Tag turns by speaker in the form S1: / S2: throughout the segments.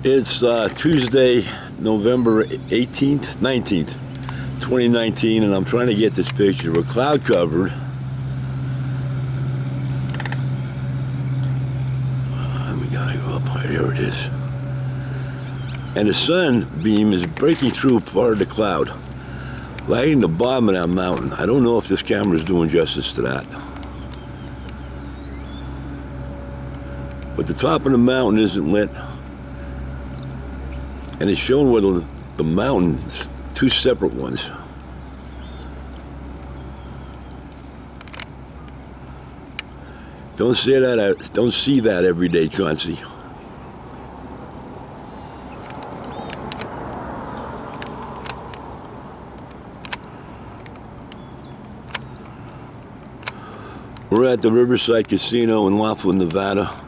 S1: It's Tuesday, November 18th, 19th, 2019, and I'm trying to get this picture. We're cloud covered. We gotta go up high. There it is. And the sun beam is breaking through part of the cloud, lighting the bottom of that mountain. I don't know if this camera is doing justice to that. But the top of the mountain isn't lit. And it's showing where the mountains, two separate ones. Don't see that every day, Chauncey. We're at the Riverside Casino in Laughlin, Nevada.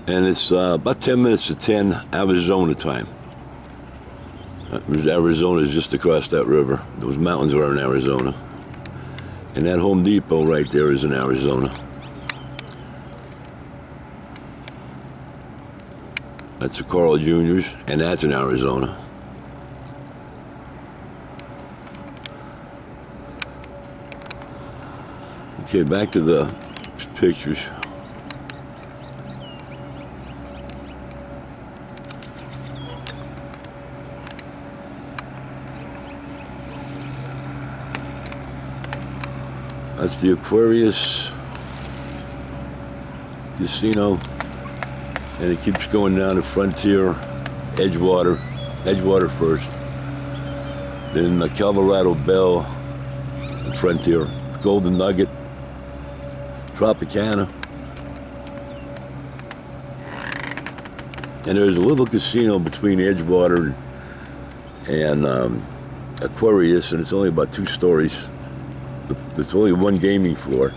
S1: And it's about 10 minutes to 10 Arizona time. Arizona is just across that river. Those mountains are in Arizona. And that Home Depot right there is in Arizona. That's the Carl Jr.'s, and that's in Arizona. Okay, back to the pictures. That's the Aquarius Casino, and it keeps going down to Frontier, Edgewater first, then the Colorado Bell, Frontier, Golden Nugget, Tropicana, and there's a little casino between Edgewater and Aquarius, and it's only about 2 stories. There's only one gaming floor,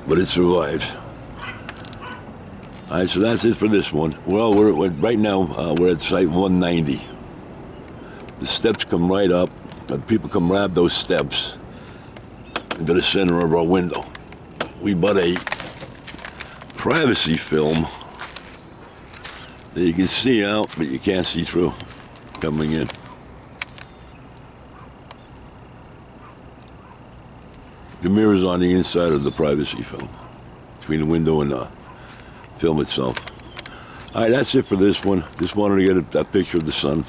S1: but it survives. All right, so that's it for this one. Well, right now we're at site 190. The steps come right up. People come right up those steps into the center of our window. We bought a privacy film that you can see out, but you can't see through coming in. The mirror's on the inside of the privacy film, between the window and the film itself. All right, that's it for this one. Just wanted to get that picture of the sun.